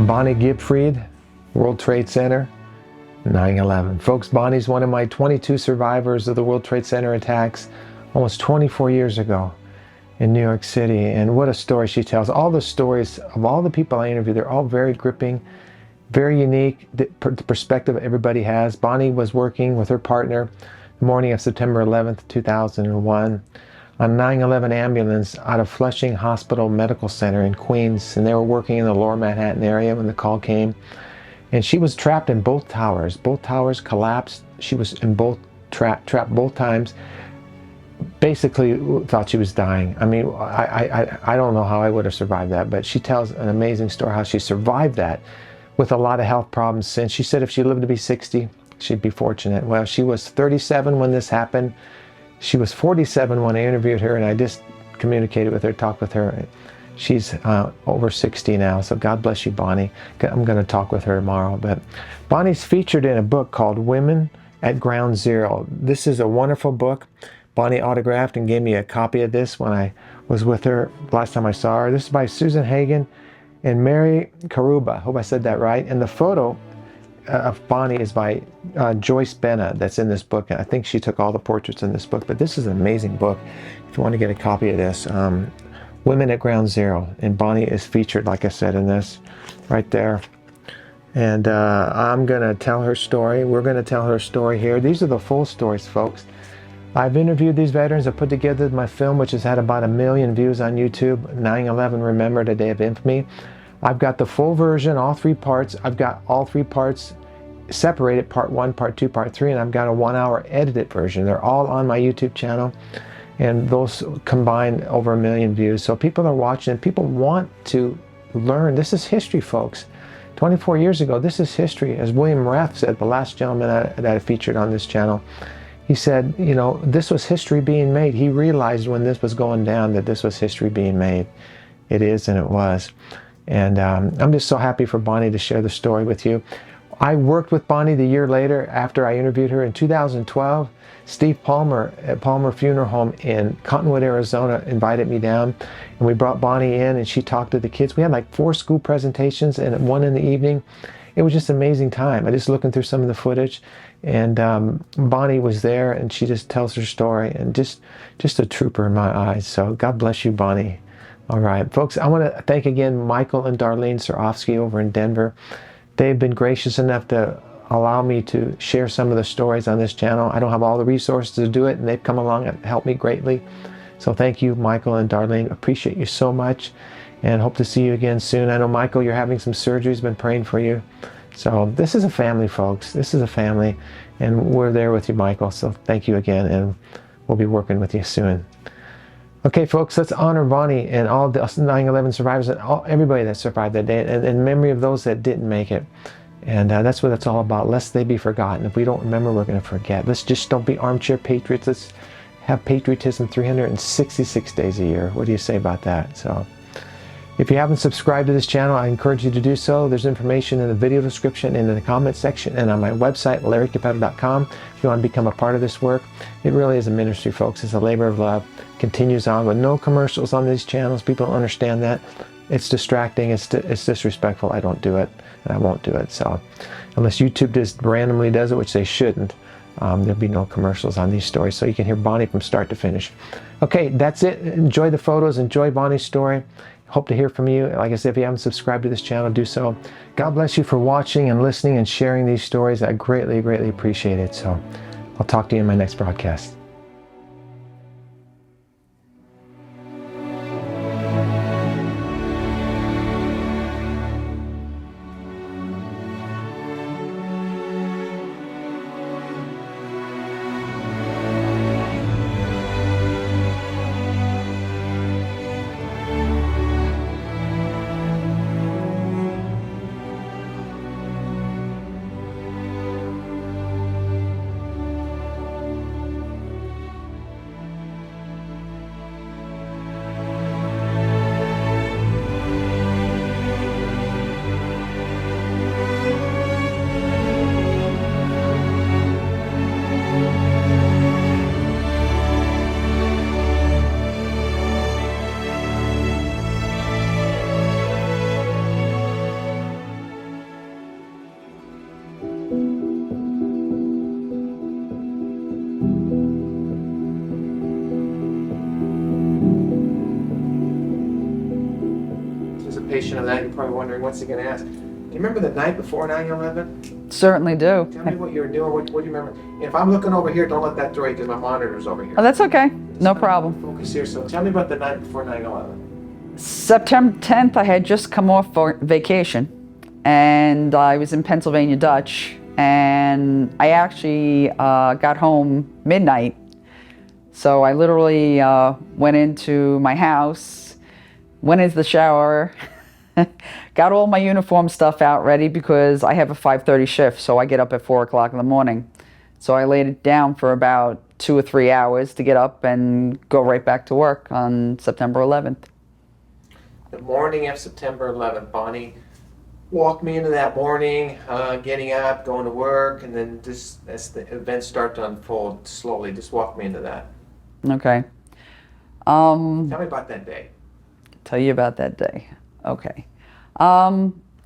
Bonnie Giebfried, World Trade Center, 9/11. Folks, Bonnie's one of my 22 survivors of the World Trade Center attacks almost 24 years ago in New York City. And what a story she tells. All the stories of all the people I interviewed, they're all very gripping, very unique. The perspective everybody has. Bonnie was working with her partner the morning of September 11th, 2001 on 9/11 ambulance out of Flushing Hospital Medical Center in Queens. And they were working in the lower Manhattan area when the call came. And she was trapped in both towers. Both towers collapsed. She was in both trapped both times. Basically thought she was dying. I mean, I don't know how I would have survived that, but she tells an amazing story how she survived that with a lot of health problems since. She said if she lived to be 60, she'd be fortunate. Well, she was 37 when this happened. She was 47 when I interviewed her, and I just communicated with her, talked with her. She's over 60 now, so God bless you, Bonnie. I'm going to talk with her tomorrow. But Bonnie's featured in a book called Women at Ground Zero. This is a wonderful book. Bonnie autographed and gave me a copy of this when I was with her last time I saw her. This is by Susan Hagen and Mary Karuba. Hope I said that right. And the photo of Bonnie is by Joyce Benna that's in this book. I think she took all the portraits in this book, but this is an amazing book. If you want to get a copy of this, Women at Ground Zero. And Bonnie is featured, like I said, in this right there. And I'm going to tell her story. We're going to tell her story here. These are the full stories, folks. I've interviewed these veterans. I put together my film, which has had about 1 million views on YouTube, 9/11 Remember, the Day of Infamy. I've got the full version, all 3 parts. I've got all 3 parts separated, part 1, part 2, part 3, and I've got a 1-hour edited version. They're all on my YouTube channel, and those combine over 1 million views. So people are watching, people want to learn. This is history, folks. 24 years ago, this is history. As William Rath said, the last gentleman that I featured on this channel, he said, you know, this was history being made. He realized when this was going down that this was history being made. It is, and it was. And I'm just so happy for Bonnie to share the story with you. I worked with Bonnie the year later after I interviewed her in 2012. Steve Palmer at Palmer Funeral Home in Cottonwood, Arizona invited me down, and we brought Bonnie in and she talked to the kids. We had like 4 school presentations and 1 in the evening. It was just an amazing time. I just looking through some of the footage, and Bonnie was there, and she just tells her story, and just a trooper in my eyes. So God bless you, Bonnie. All right, folks, I want to thank again Michael and Darlene Surofsky over in Denver. They've been gracious enough to allow me to share some of the stories on this channel. I don't have all the resources to do it, and they've come along and helped me greatly. So thank you, Michael and Darlene. Appreciate you so much, and hope to see you again soon. I know, Michael, you're having some surgeries. Been praying for you. So this is a family, folks. This is a family, and we're there with you, Michael. So thank you again, and we'll be working with you soon. Okay, folks, let's honor Bonnie and all the 9/11 survivors and everybody that survived that day, and in memory of those that didn't make it. And that's what it's all about, lest they be forgotten. If we don't remember, we're going to forget. Let's just don't be armchair patriots. Let's have patriotism 366 days a year. What do you say about that? So, if you haven't subscribed to this channel, I encourage you to do so. There's information in the video description and in the comment section and on my website, LarryCapetto.com. If you want to become a part of this work, it really is a ministry, folks. It's a labor of love. Continues on with no commercials on these channels. People don't understand that. It's distracting. It's disrespectful. I don't do it, and I won't do it. So, unless YouTube just randomly does it, which they shouldn't, there'll be no commercials on these stories. So you can hear Bonnie from start to finish. Okay, that's it. Enjoy the photos. Enjoy Bonnie's story. Hope to hear from you. Like I said, if you haven't subscribed to this channel, do so. God bless you for watching and listening and sharing these stories. I greatly, greatly appreciate it. So I'll talk to you in my next broadcast. patient of that. You're probably wondering, what's he going to ask? Do you remember the night before 9/11? Certainly do. Tell me what you were doing. What do you remember? If I'm looking over here, don't let that door because my monitor's over here. Oh, that's okay. No problem. Focus here. So tell me about the night before 9/11. September 10th, I had just come off for vacation, and I was in Pennsylvania Dutch, and I actually got home midnight. So I literally went into my house, went into the shower, got all my uniform stuff out ready because I have a 5:30 shift, so I get up at 4 o'clock in the morning. So I laid it down for about 2 or 3 hours to get up and go right back to work on September 11th. The morning of September 11th, Bonnie walked me into that morning, getting up, going to work, and then just as the events start to unfold slowly, just walk me into that. Okay. Tell me about that day. Tell you about that day. Okay.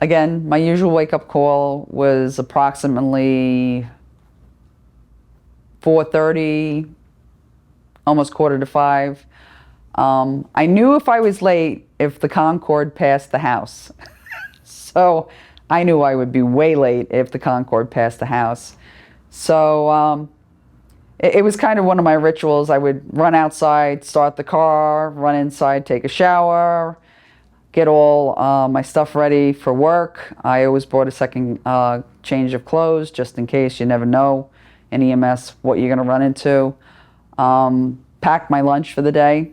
Again, my usual wake-up call was approximately 4:30, almost 4:45. I knew if I was late, if the Concorde passed the house. So I knew I would be way late if the Concorde passed the house. So it was kind of one of my rituals. I would run outside, start the car, run inside, take a shower, get all my stuff ready for work. I always brought a second change of clothes just in case. You never know in EMS what you're going to run into. Packed my lunch for the day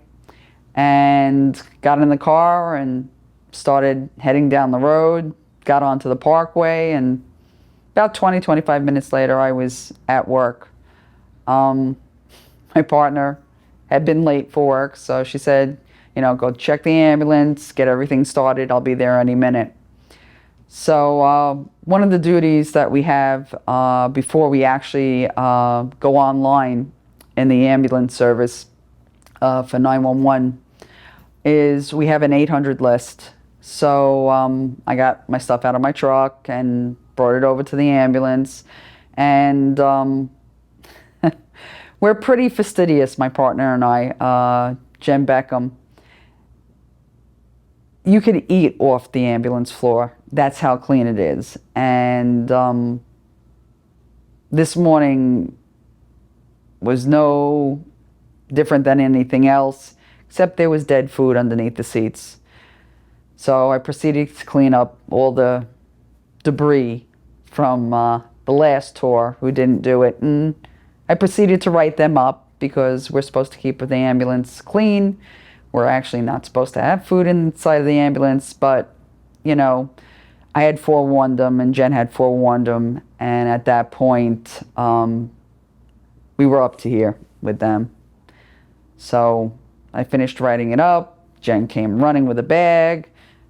and got in the car and started heading down the road, got onto the parkway, and about 20-25 minutes later I was at work. My partner had been late for work, so she said, go check the ambulance, get everything started, I'll be there any minute. So one of the duties that we have before we actually go online in the ambulance service for 911 is we have an 800 list. So I got my stuff out of my truck and brought it over to the ambulance, and we're pretty fastidious, my partner and I, Jen Beckham. You could eat off the ambulance floor. That's how clean it is. And this morning was no different than anything else, except there was dead food underneath the seats. So I proceeded to clean up all the debris from the last tour who didn't do it. And I proceeded to write them up because we're supposed to keep the ambulance clean. We're actually not supposed to have food inside of the ambulance, but, I had forewarned them and Jen had forewarned them. And at that point, we were up to here with them. So I finished writing it up. Jen came running with a bag.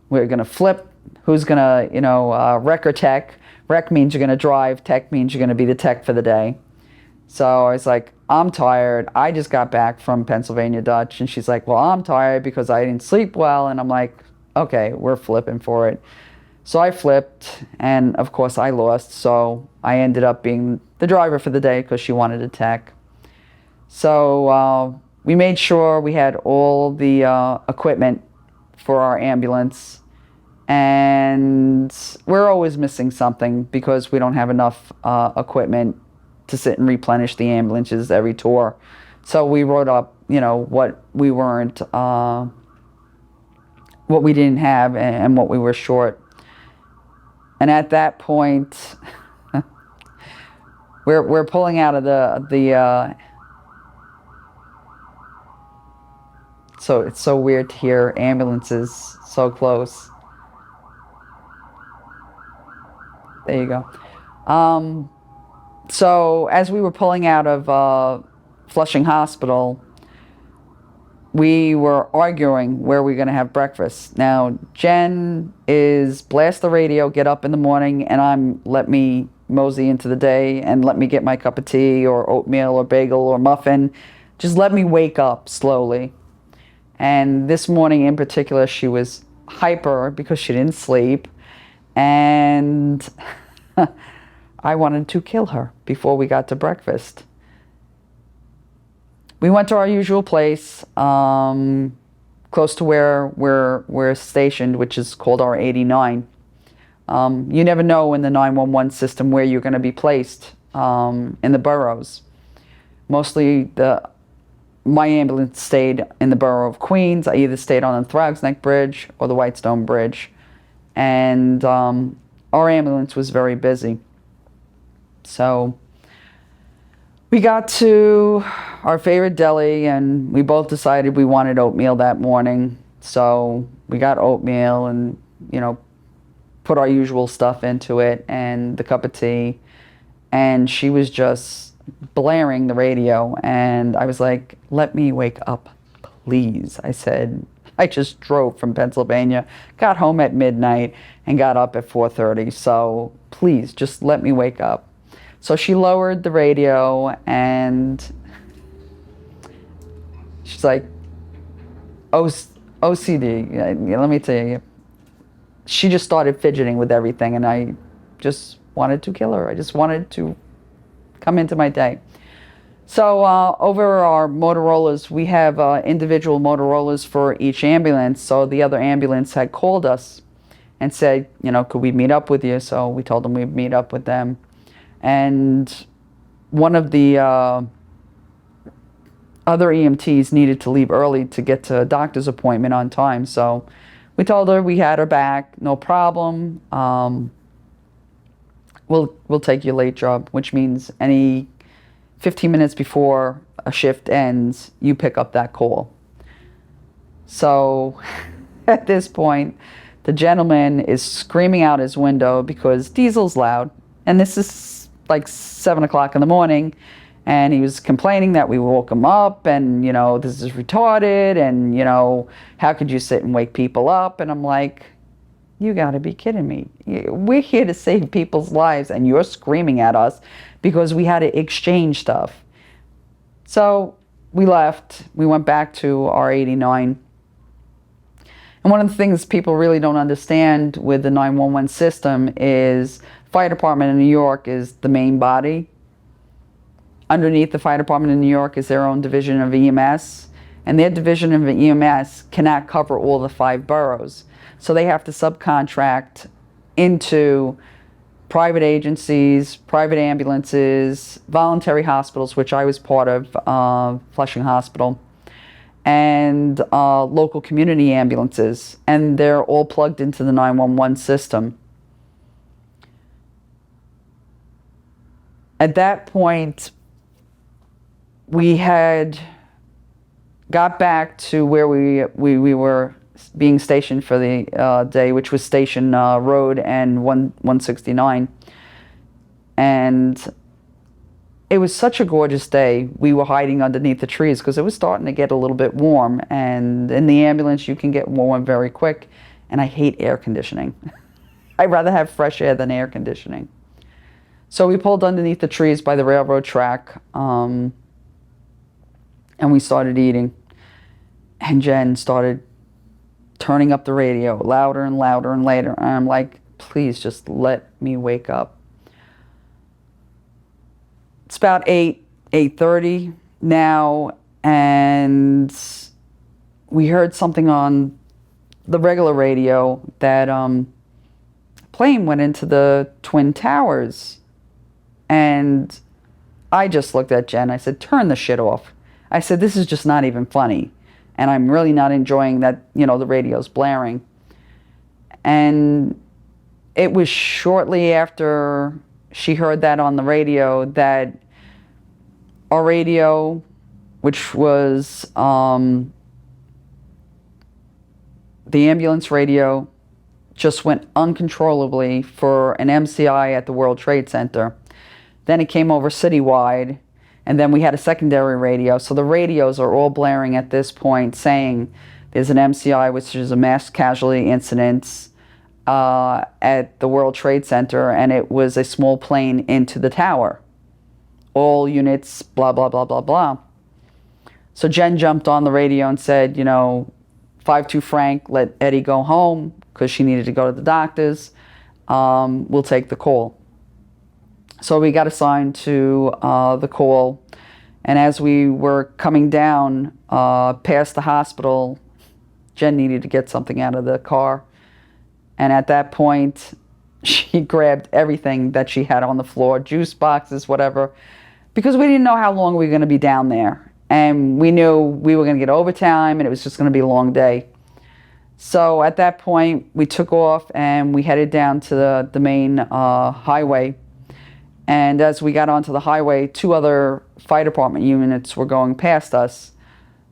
We were going to flip. Who's going to, rec or tech? Rec means you're going to drive. Tech means you're going to be the tech for the day. So I was like, I'm tired. I just got back from Pennsylvania Dutch. And she's like, well, I'm tired because I didn't sleep well. And I'm like, okay, we're flipping for it. So I flipped, and of course I lost. So I ended up being the driver for the day because she wanted a tech. So we made sure we had all the equipment for our ambulance. And we're always missing something because we don't have enough equipment to sit and replenish the ambulances every tour. So we wrote up, what we weren't, what we didn't have and what we were short. And at that point, we're pulling out of the so it's so weird to hear ambulances so close. There you go. So as we were pulling out of Flushing Hospital, we were arguing where we're going to have breakfast. Now, Jen is blast the radio, get up in the morning, and let me mosey into the day and let me get my cup of tea or oatmeal or bagel or muffin. Just let me wake up slowly. And this morning in particular, she was hyper because she didn't sleep. And I wanted to kill her before we got to breakfast. We went to our usual place, close to where we're stationed, which is called R89. You never know in the 911 system where you're going to be placed in the boroughs. Mostly my ambulance stayed in the borough of Queens. I either stayed on the Thrags Neck Bridge or the Whitestone Bridge. And our ambulance was very busy. So we got to our favorite deli, and we both decided we wanted oatmeal that morning. So we got oatmeal and, put our usual stuff into it and the cup of tea. And she was just blaring the radio. And I was like, let me wake up, please. I said, I just drove from Pennsylvania, got home at midnight, and got up at 4:30. So please, just let me wake up. So she lowered the radio, and she's like, OCD, let me tell you. She just started fidgeting with everything, and I just wanted to kill her. I just wanted to come into my day. So over our Motorola's, we have individual Motorola's for each ambulance. So the other ambulance had called us and said, could we meet up with you? So we told them we'd meet up with them. And one of the other EMTs needed to leave early to get to a doctor's appointment on time. So we told her we had her back, no problem. We'll take your late job, which means any 15 minutes before a shift ends, you pick up that call. So at this point, the gentleman is screaming out his window because diesel's loud. And this is like 7 o'clock in the morning. And he was complaining that we woke him up and, this is retarded. And, how could you sit and wake people up? And I'm like, you got to be kidding me. We're here to save people's lives, and you're screaming at us because we had to exchange stuff. So we left. We went back to R89. And one of the things people really don't understand with the 911 system is fire department in New York is the main body. Underneath the fire department in New York is their own division of EMS. And their division of EMS cannot cover all the 5 boroughs. So they have to subcontract into private agencies, private ambulances, voluntary hospitals, which I was part of, Flushing Hospital, and local community ambulances. And they're all plugged into the 911 system. At that point, we had got back to where we were being stationed for the day, which was Station Road and 169. And it was such a gorgeous day. We were hiding underneath the trees because it was starting to get a little bit warm. And in the ambulance, you can get warm very quick. And I hate air conditioning. I'd rather have fresh air than air conditioning. So we pulled underneath the trees by the railroad track, and we started eating. And Jen started turning up the radio louder and louder and later. And I'm like, please just let me wake up. It's about 8:30 now, and we heard something on the regular radio that a plane went into the Twin Towers. And I just looked at Jen. I said, turn the shit off. I said, this is just not even funny. And I'm really not enjoying that, the radio's blaring. And it was shortly after she heard that on the radio that our radio, which was the ambulance radio, just went uncontrollably for an MCI at the World Trade Center. Then it came over citywide, and then we had a secondary radio. So the radios are all blaring at this point saying there's an MCI, which is a mass casualty incident at the World Trade Center, and it was a small plane into the tower. All units, blah, blah, blah, blah, blah. So Jen jumped on the radio and said, 5-2 Frank, let Eddie go home because she needed to go to the doctors. We'll take the call. So we got assigned to the call, and as we were coming down past the hospital, Jen needed to get something out of the car. And at that point, she grabbed everything that she had on the floor, juice boxes, whatever, because we didn't know how long we were going to be down there. And we knew we were going to get overtime and it was just going to be a long day. So at that point, we took off and we headed down to the main highway. And as we got onto the highway, 2 other fire department units were going past us.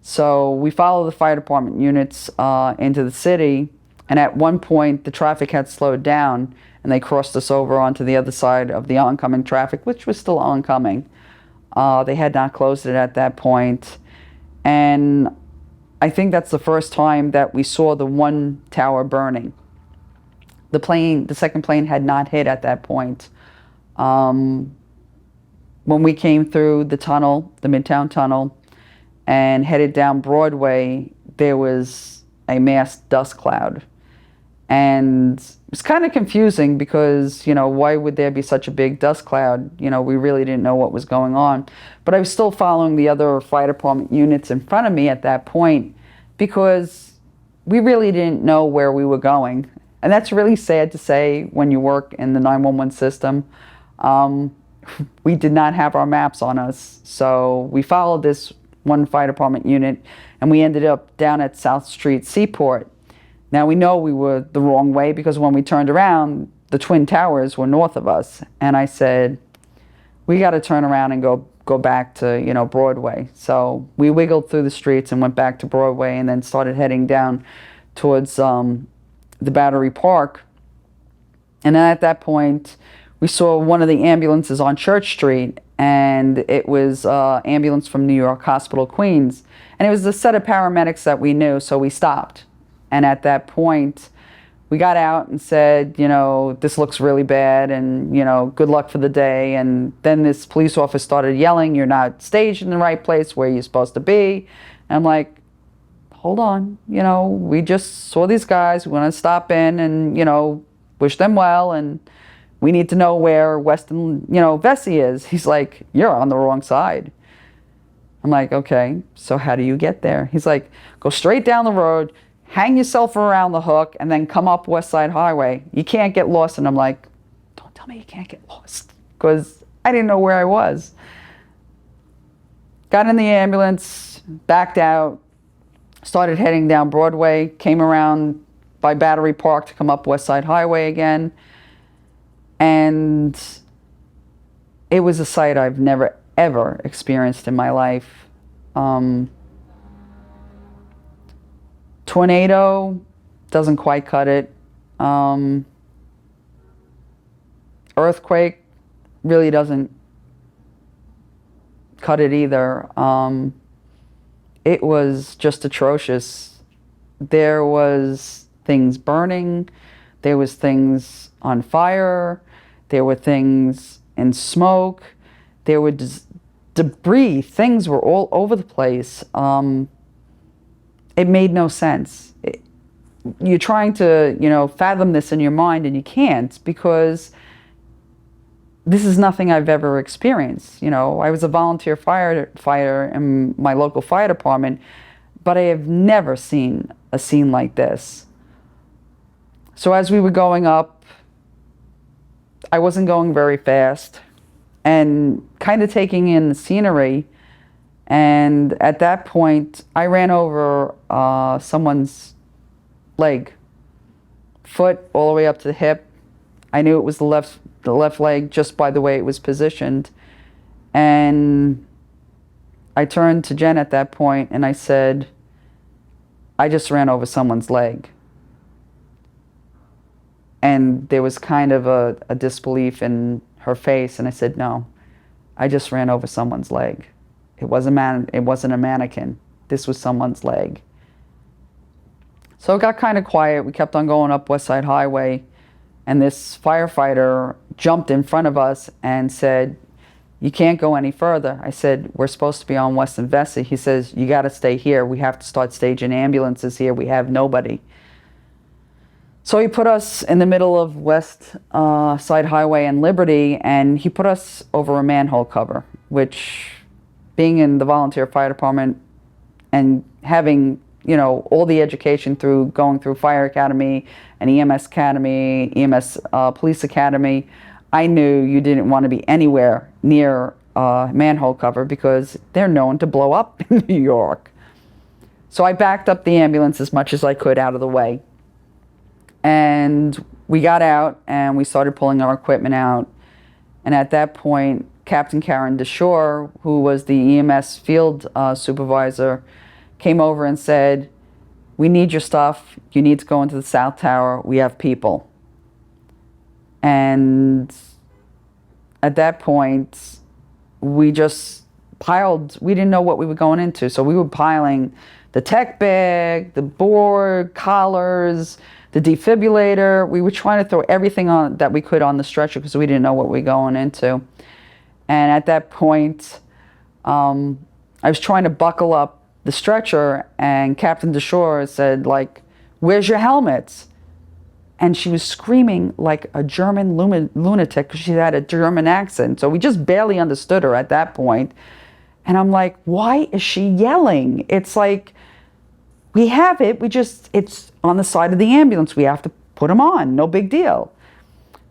So we followed the fire department units into the city. And at one point, the traffic had slowed down and they crossed us over onto the other side of the oncoming traffic, which was still oncoming. They had not closed it at that point. And I think that's the first time that we saw the one tower burning. The second plane had not hit at that point. When we came through the tunnel, the Midtown Tunnel, and headed down Broadway, there was a mass dust cloud. And it was kind of confusing because, why would there be such a big dust cloud? We really didn't know what was going on. But I was still following the other fire department units in front of me at that point because we really didn't know where we were going. And that's really sad to say when you work in the 911 system. We did not have our maps on us. So we followed this one fire department unit and we ended up down at South Street Seaport. Now we know we were the wrong way because when we turned around, the Twin Towers were north of us. And I said, we got to turn around and go back to, Broadway. So we wiggled through the streets and went back to Broadway and then started heading down towards the Battery Park. And then at that point, we saw one of the ambulances on Church Street, and it was an ambulance from New York Hospital, Queens. And it was a set of paramedics that we knew, so we stopped. And at that point, we got out and said, this looks really bad, and, good luck for the day. And then this police officer started yelling, you're not staged in the right place where you're supposed to be. And I'm like, hold on, we just saw these guys, we want to stop in and, wish them well, and we need to know where Weston, Vesey is. He's like, you're on the wrong side. I'm like, okay, so how do you get there? He's like, go straight down the road, hang yourself around the hook, and then come up West Side Highway. You can't get lost. And I'm like, don't tell me you can't get lost, because I didn't know where I was. Got in the ambulance, backed out, started heading down Broadway, came around by Battery Park to come up West Side Highway again. And it was a sight I've never, ever experienced in my life. Tornado doesn't quite cut it. Earthquake really doesn't cut it either. It was just atrocious. There was things burning. There was things on fire. There were things in smoke. There were debris. Things were all over the place. It made no sense. You're trying to, fathom this in your mind, and you can't, because this is nothing I've ever experienced. I was a volunteer firefighter in my local fire department, but I have never seen a scene like this. So as we were going up, I wasn't going very fast and kind of taking in the scenery. And at that point, I ran over someone's leg, foot all the way up to the hip. I knew it was the left leg just by the way it was positioned. And I turned to Jen at that point and I said, I just ran over someone's leg. And there was kind of a disbelief in her face, and I said, no, I just ran over someone's leg. It wasn't a mannequin. This was someone's leg. So it got kind of quiet. We kept on going up West Side Highway, and this firefighter jumped in front of us and said, you can't go any further. I said, we're supposed to be on West and Vesey. He says, you got to stay here. We have to start staging ambulances here. We have nobody. So he put us in the middle of West Side Highway and Liberty, and he put us over a manhole cover, which, being in the volunteer fire department and having all the education through going through fire academy and EMS academy, EMS police academy. I knew you didn't want to be anywhere near manhole cover because they're known to blow up in New York. So I backed up the ambulance as much as I could out of the way. And we got out and we started pulling our equipment out. And at that point, Captain Karen DeShore, who was the EMS field supervisor, came over and said, "We need your stuff. You need to go into the South Tower. We have people." And at that point, we just piled. We didn't know what we were going into. So we were piling the tech bag, the board, collars, the defibrillator. We were trying to throw everything on that we could on the stretcher because we didn't know what we were going into. And at that point, I was trying to buckle up the stretcher, and Captain DeShore said, like, "Where's your helmets?" And she was screaming like a German lunatic because she had a German accent. So we just barely understood her at that point. And I'm like, why is she yelling? It's like, we have it. It's on the side of the ambulance. We have to put them on. No big deal.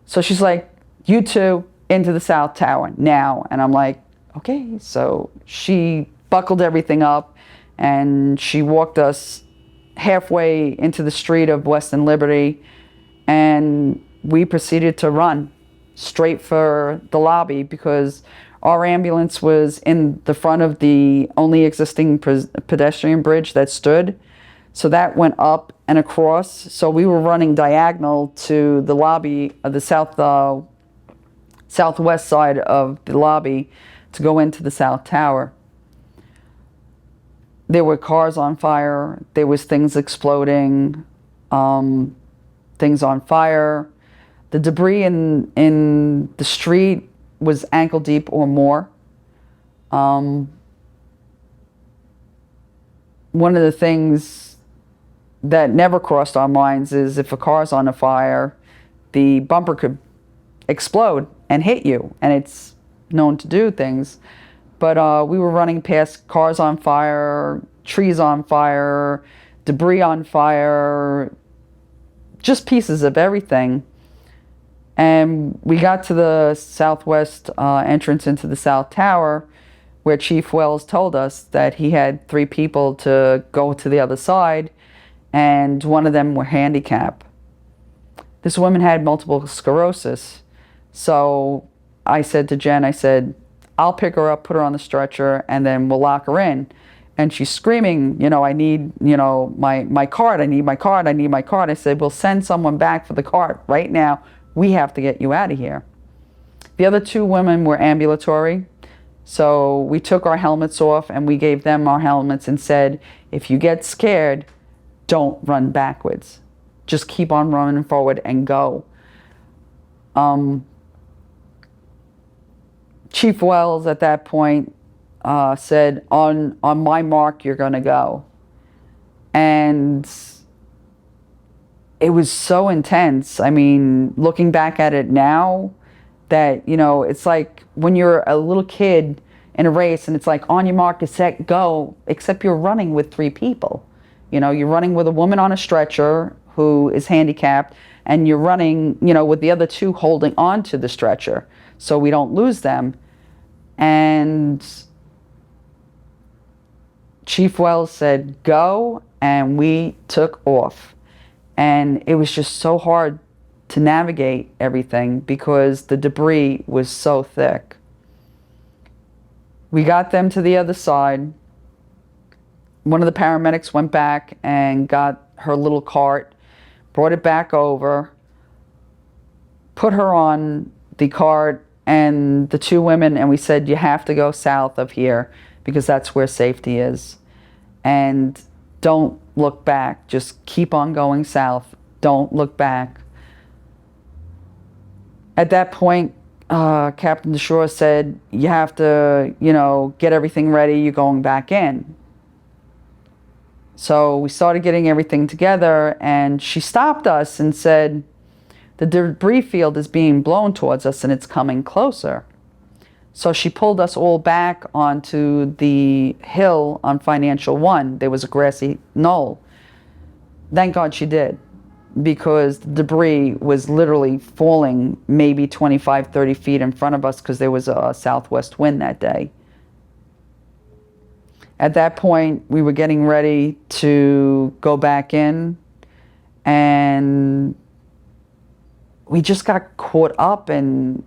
So she's like, "You two into the South Tower now." And I'm like, okay. So she buckled everything up and she walked us halfway into the street of Western Liberty, and we proceeded to run straight for the lobby because our ambulance was in the front of the only existing pedestrian bridge that stood. So that went up and across. So we were running diagonal to the lobby of the southwest side of the lobby to go into the South Tower. There were cars on fire. There was things exploding, things on fire. The debris in the street was ankle deep or more. One of the things that never crossed our minds is if a car's on a fire, the bumper could explode and hit you, and it's known to do things. But we were running past cars on fire, trees on fire, debris on fire, just pieces of everything. And we got to the southwest entrance into the South Tower, where Chief Wells told us that he had 3 people to go to the other side, and one of them were handicapped. This woman had multiple sclerosis. So I said to Jen, I said, "I'll pick her up, put her on the stretcher, and then we'll lock her in." And she's screaming, "I need, my card, I need my card, I need my card." I said, "We'll send someone back for the card. Right now, we have to get you out of here." The other 2 women were ambulatory. So we took our helmets off and we gave them our helmets and said, "If you get scared, don't run backwards. Just keep on running forward and go." Chief Wells at that point said, on my mark, you're going to go. And it was so intense. I mean, looking back at it now, that, it's like when you're a little kid in a race and it's like, on your mark, get set, go, except you're running with 3 people. You're running with a woman on a stretcher who is handicapped, and you're running, with the other 2 holding on to the stretcher so we don't lose them. And Chief Wells said, "Go," and we took off. And it was just so hard to navigate everything because the debris was so thick. We got them to the other side. One of the paramedics went back and got her little cart, brought it back over, put her on the cart and the 2 women, and we said, "You have to go south of here because that's where safety is. And don't look back. Just keep on going south. Don't look back." At that point, Captain DeShore said, "You have to, get everything ready. You're going back in." So we started getting everything together, and she stopped us and said, "The debris field is being blown towards us and it's coming closer." So she pulled us all back onto the hill on Financial One. There was a grassy knoll. Thank God she did, because the debris was literally falling maybe 25, 30 feet in front of us because there was a southwest wind that day. At that point, we were getting ready to go back in, and we just got caught up, and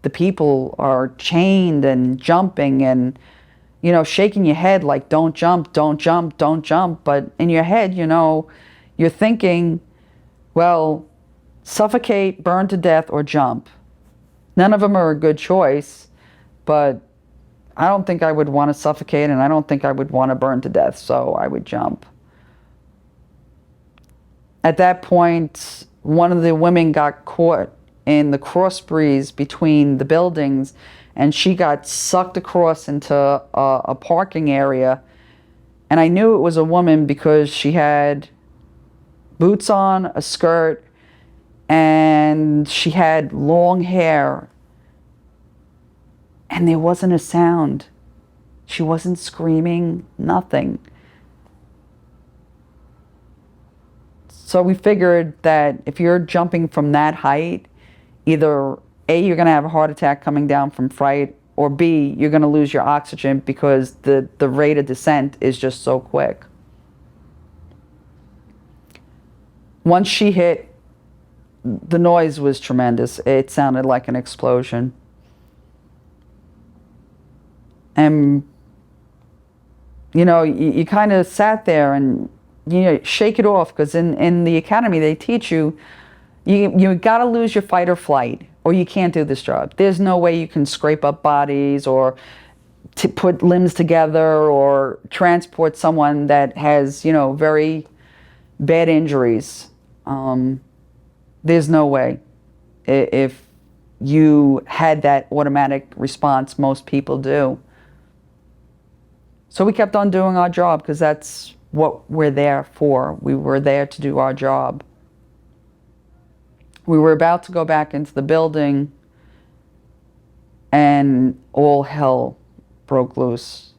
the people are chained and jumping and, you know, shaking your head like, don't jump, don't jump, don't jump. But in your head, you know, you're thinking, well, suffocate, burn to death, or jump. None of them are a good choice, but I don't think I would want to suffocate, and I don't think I would want to burn to death, so I would jump. At that point, one of the women got caught in the cross breeze between the buildings, and she got sucked across into a parking area. And I knew it was a woman because she had boots on, a skirt, and she had long hair. And there wasn't a sound. She wasn't screaming, nothing. So we figured that if you're jumping from that height, either A, you're going to have a heart attack coming down from fright, or B, you're going to lose your oxygen because the rate of descent is just so quick. Once she hit, the noise was tremendous. It sounded like an explosion. And, you know, you kind of sat there and, you know, shake it off, because in the academy they teach you, you got to lose your fight or flight, or you can't do this job. There's no way you can scrape up bodies or to put limbs together or transport someone that has, you know, very bad injuries. There's no way. If you had that automatic response, most people do. So we kept on doing our job, because that's what we're there for. We were there to do our job. We were about to go back into the building, and all hell broke loose.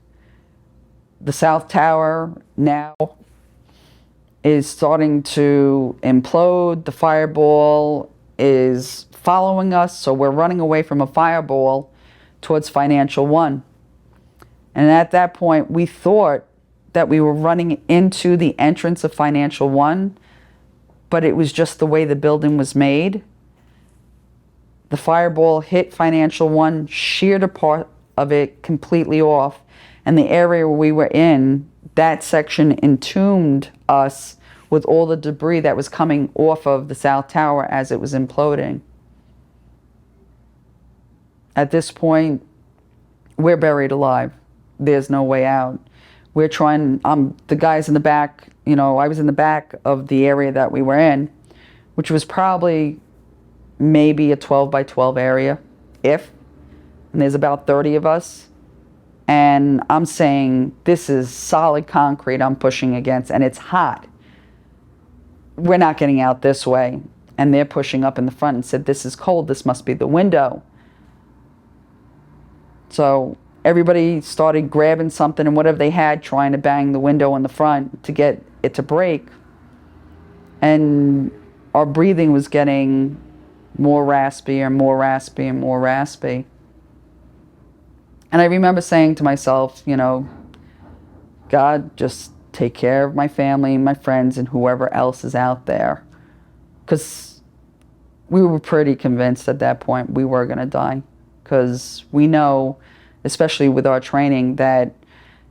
The South Tower now is starting to implode. The fireball is following us, so we're running away from a fireball towards Financial One. And at that point, we thought that we were running into the entrance of Financial One, but it was just the way the building was made. The fireball hit Financial One, sheared a part of it completely off, and the area we were in, that section entombed us with all the debris that was coming off of the South Tower as it was imploding. At this point, we're buried alive. There's no way out. We're trying, the guys in the back, you know, I was in the back of the area that we were in, which was probably maybe a 12 by 12 area, and there's about 30 of us. And I'm saying, this is solid concrete I'm pushing against, and it's hot. We're not getting out this way. And they're pushing up in the front and said, this is cold, this must be the window. So everybody started grabbing something and whatever they had, trying to bang the window in the front to get it to break. And our breathing was getting more raspy and more raspy and more raspy. And I remember saying to myself, you know, God, just take care of my family, my friends, and whoever else is out there. Because we were pretty convinced at that point we were going to die. Because we know, especially with our training, that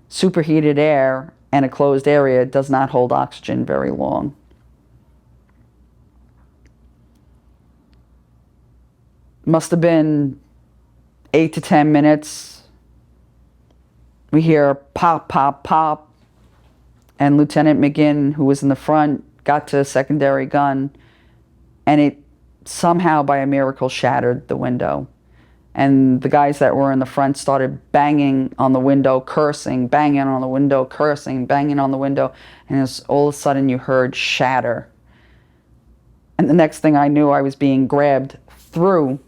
superheated air and a closed area does not hold oxygen very long. Must have been 8 to 10 minutes. We hear pop, pop, pop. And Lieutenant McGinn, who was in the front, got to a secondary gun, and it somehow, by a miracle, shattered the window. And the guys that were in the front started banging on the window, cursing, banging on the window, cursing, banging on the window. And all of a sudden you heard shatter. And the next thing I knew, I was being grabbed through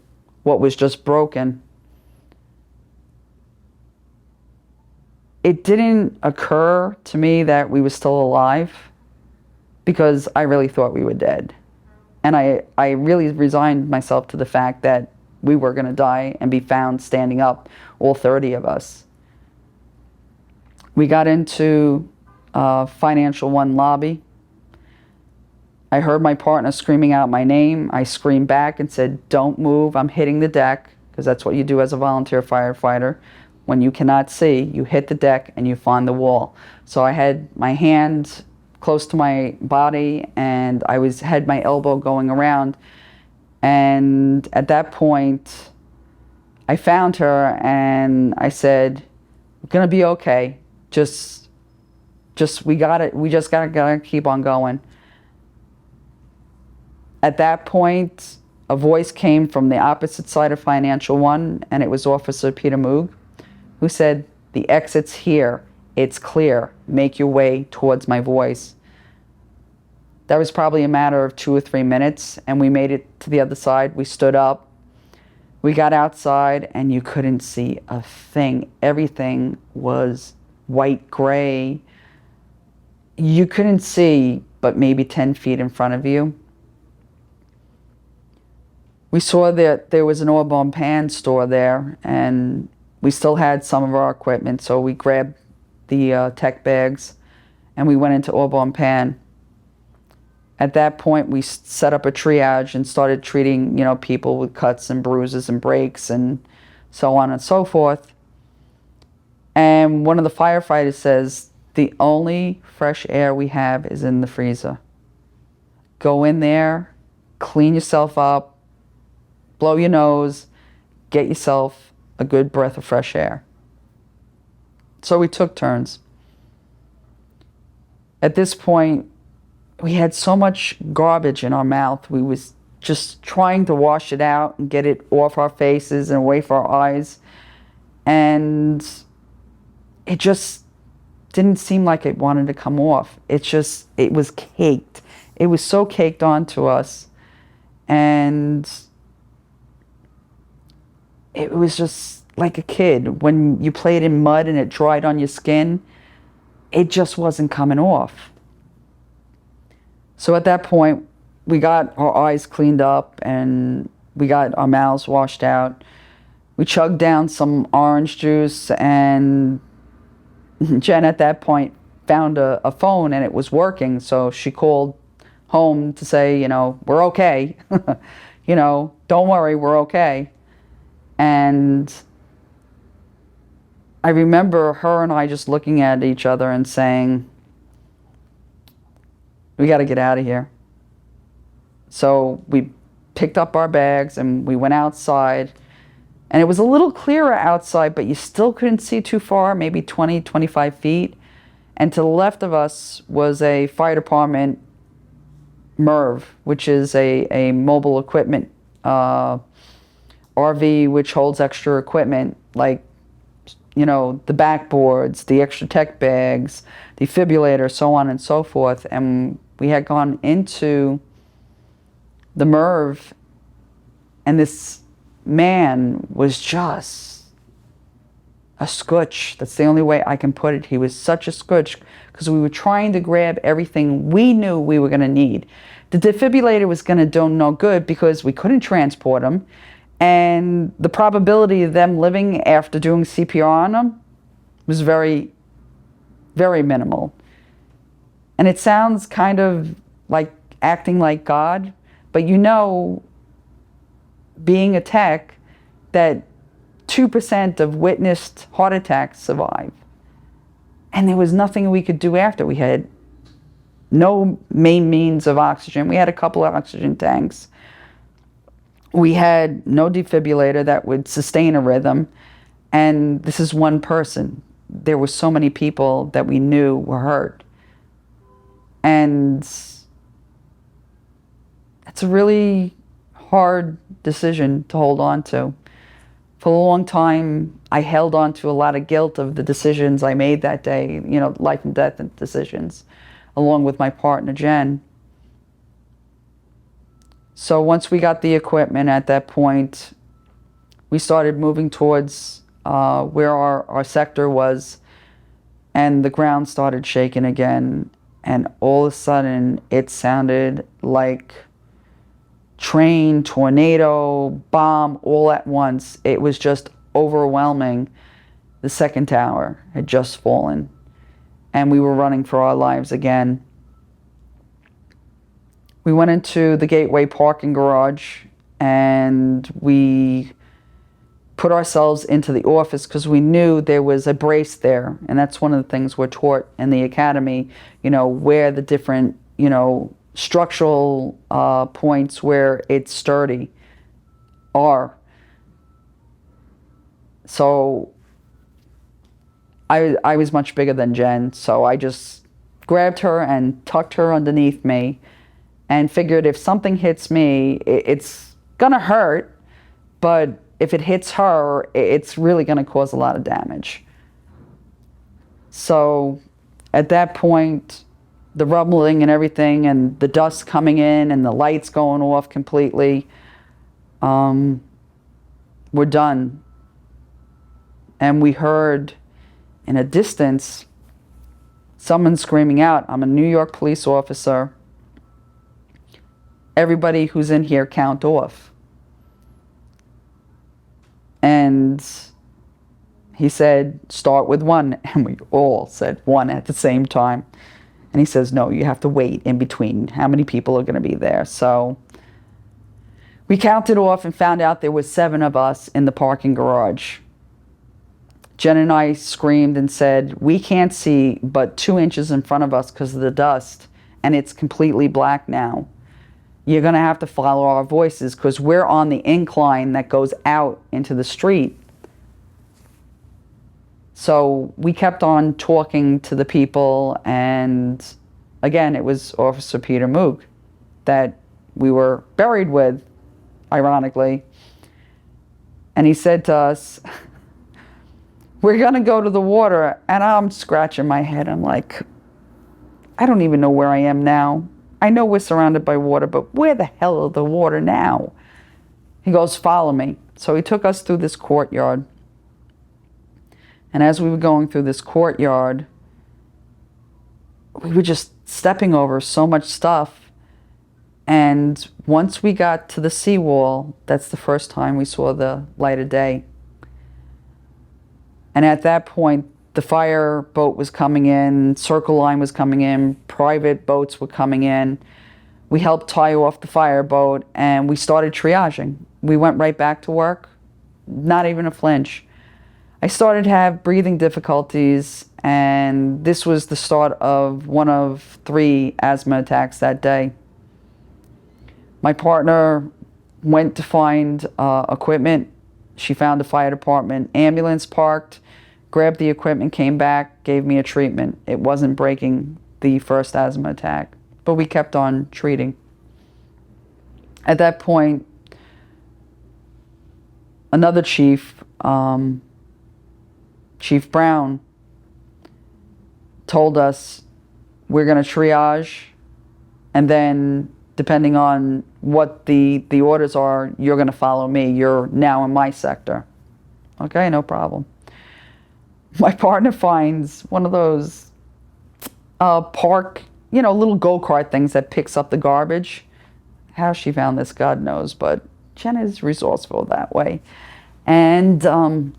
what was just broken. it didn't occur to me that we were still alive, because I really thought we were dead. And I really resigned myself to the fact that we were going to die and be found standing up, all 30 of us. We got into Financial One lobby. I heard my partner screaming out my name. I screamed back and said, "Don't move, I'm hitting the deck," because that's what you do as a volunteer firefighter. When you cannot see, you hit the deck and you find the wall. So I had my hand close to my body, and I had my elbow going around. And at that point, I found her and I said, "We're gonna be okay. Just we got it. We just gotta keep on going." At that point, a voice came from the opposite side of Financial One, and it was Officer Peter Moog, who said, "The exit's here. It's clear. Make your way towards my voice." That was probably a matter of 2 or 3 minutes, and we made it to the other side. We stood up. We got outside, and you couldn't see a thing. Everything was white gray. You couldn't see but maybe 10 feet in front of you. We saw that there was an Audubon Pan store there, and we still had some of our equipment, so we grabbed the tech bags and we went into Audubon Pan. At that point, we set up a triage and started treating, people with cuts and bruises and breaks and so on and so forth. And one of the firefighters says, "The only fresh air we have is in the freezer. Go in there, clean yourself up, blow your nose, get yourself a good breath of fresh air." So we took turns. At this point, we had so much garbage in our mouth. We was just trying to wash it out and get it off our faces and away from our eyes. And it just didn't seem like it wanted to come off. It was caked. It was so caked onto us. And it was just like a kid. When you played in mud and it dried on your skin, it just wasn't coming off. So at that point, we got our eyes cleaned up and we got our mouths washed out. We chugged down some orange juice, and Jen at that point found a phone and it was working. So she called home to say, "We're okay." "Don't worry, we're okay." And I remember her and I just looking at each other and saying, "We got to get out of here." So we picked up our bags and we went outside, and it was a little clearer outside, but you still couldn't see too far, maybe 20, 25 feet. And to the left of us was a fire department MERV, which is a mobile equipment RV, which holds extra equipment like, the backboards, the extra tech bags, defibrillator, so on and so forth. And we had gone into the MERV, and this man was just a scooch. That's the only way I can put it. He was such a scooch because we were trying to grab everything we knew we were going to need. The defibrillator was going to do no good because we couldn't transport him, and the probability of them living after doing CPR on him was very, very minimal. And it sounds kind of like acting like God, but being a tech, that 2% of witnessed heart attacks survive. And there was nothing we could do after. We had no main means of oxygen. We had a couple of oxygen tanks. We had no defibrillator that would sustain a rhythm. And this is one person. There were so many people that we knew were hurt. And it's a really hard decision to hold on to. For a long time, I held on to a lot of guilt of the decisions I made that day, life and death decisions, along with my partner, Jen. So once we got the equipment at that point, we started moving towards where our sector was. and the ground started shaking again, and all of a sudden it sounded like train, tornado, bomb, all at once. It was just overwhelming. The second tower had just fallen, and we were running for our lives again. We went into the Gateway parking garage, and we put ourselves into the office because we knew there was a brace there. And that's one of the things we're taught in the academy, where the different, structural points where it's sturdy are. So I was much bigger than Jen, so I just grabbed her and tucked her underneath me and figured if something hits me, it's gonna hurt, but if it hits her, it's really gonna cause a lot of damage. So at that point, the rumbling and everything and the dust coming in and the lights going off completely, we're done. And we heard in a distance someone screaming out, "I'm a New York police officer. Everybody who's in here, count off." And he said, "Start with 1." And we all said 1 at the same time. And he says, "No, you have to wait in between. How many people are going to be there?" So we counted off and found out there was 7 of us in the parking garage. Jen and I screamed and said, "We can't see but 2 inches in front of us because of the dust, and it's completely black now. You're going to have to follow our voices because we're on the incline that goes out into the street." So we kept on talking to the people, and again, it was Officer Peter Moog that we were buried with, ironically. And he said to us, "We're going to go to the water." And I'm scratching my head. I'm like, I don't even know where I am now. I know we're surrounded by water, but where the hell is the water now? He goes, "Follow me." So he took us through this courtyard. And as we were going through this courtyard, we were just stepping over so much stuff. And once we got to the seawall, that's the first time we saw the light of day. And at that point, the fire boat was coming in, Circle Line was coming in, private boats were coming in. We helped tie off the fire boat, and we started triaging. We went right back to work, not even a flinch. I started to have breathing difficulties, and this was the start of one of 3 asthma attacks that day. My partner went to find equipment. She found a fire department ambulance parked, grabbed the equipment, came back, gave me a treatment. It wasn't breaking the first asthma attack, but we kept on treating. At that point, another chief, Chief Brown, told us, "We're going to triage, and then depending on what the orders are, you're going to follow me. You're now in my sector." Okay, no problem. My partner finds one of those park, little go-kart things that picks up the garbage. How she found this, God knows, but Jen is resourceful that way. And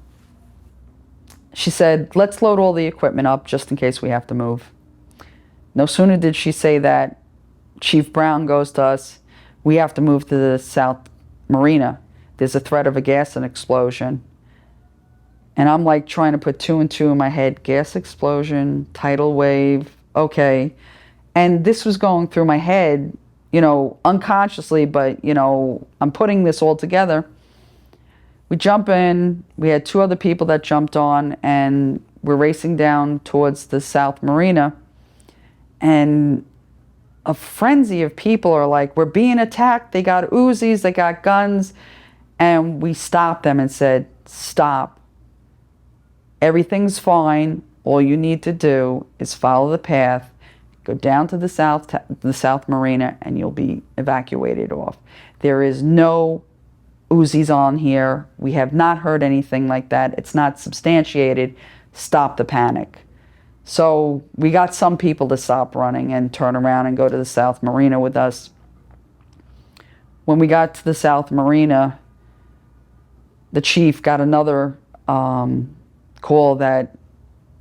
she said, "Let's load all the equipment up just in case we have to move." No sooner did she say that, Chief Brown goes to us, "We have to move to the South Marina. There's a threat of a gas explosion." And I'm like trying to put 2 and 2 in my head. Gas explosion, tidal wave, okay. And this was going through my head, unconsciously, but, I'm putting this all together. We jump in. We had 2 other people that jumped on, and we're racing down towards the South Marina. And a frenzy of people are like, "We're being attacked. They got Uzis, they got guns." And we stopped them and said, "Stop. Everything's fine. All you need to do is follow the path, go down to the South Marina, and you'll be evacuated off. There is no Uzis on here. We have not heard anything like that. It's not substantiated. Stop the panic." So we got some people to stop running and turn around and go to the South Marina with us. When we got to the South Marina, the chief got another call that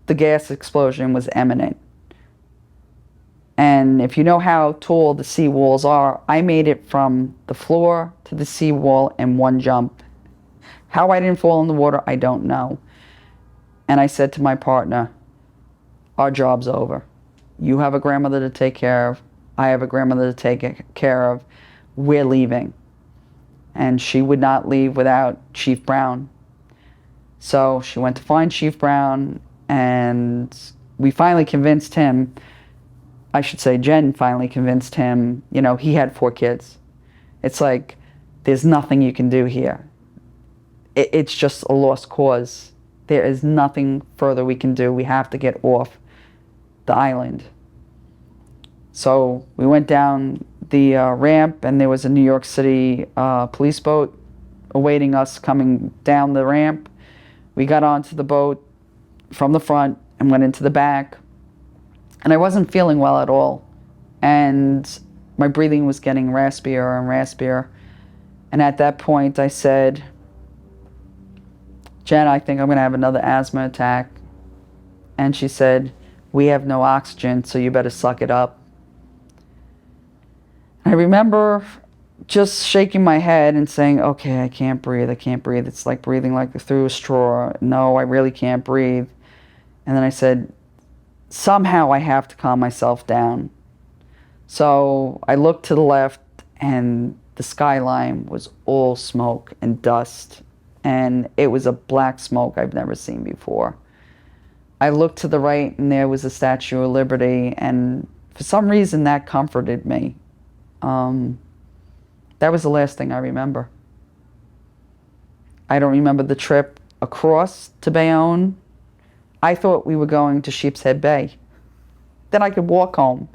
the gas explosion was imminent. And if you know how tall the seawalls are, I made it from the floor to the seawall in one jump. How I didn't fall in the water, I don't know. And I said to my partner, our job's over. You have a grandmother to take care of. I have a grandmother to take care of. We're leaving. And she would not leave without Chief Brown. So she went to find Chief Brown, and we finally convinced him, I should say Jen finally convinced him, he had 4 kids. It's like, there's nothing you can do here. It's just a lost cause. There is nothing further we can do. We have to get off the island. So we went down the ramp, and there was a New York City police boat awaiting us coming down the ramp. We got onto the boat from the front and went into the back. And I wasn't feeling well at all. And my breathing was getting raspier and raspier. And at that point I said, Jen, I think I'm going to have another asthma attack. And she said, we have no oxygen, so you better suck it up. I remember just shaking my head and saying, okay, I can't breathe. It's like breathing like through a straw. No, I really can't breathe. And then I said, somehow I have to calm myself down. So I looked to the left, and the skyline was all smoke and dust. And it was a black smoke I've never seen before. I looked to the right, and there was the Statue of Liberty, and for some reason that comforted me. That was the last thing I remember. I don't remember the trip across to Bayonne. I thought we were going to Sheepshead Bay. Then I could walk home.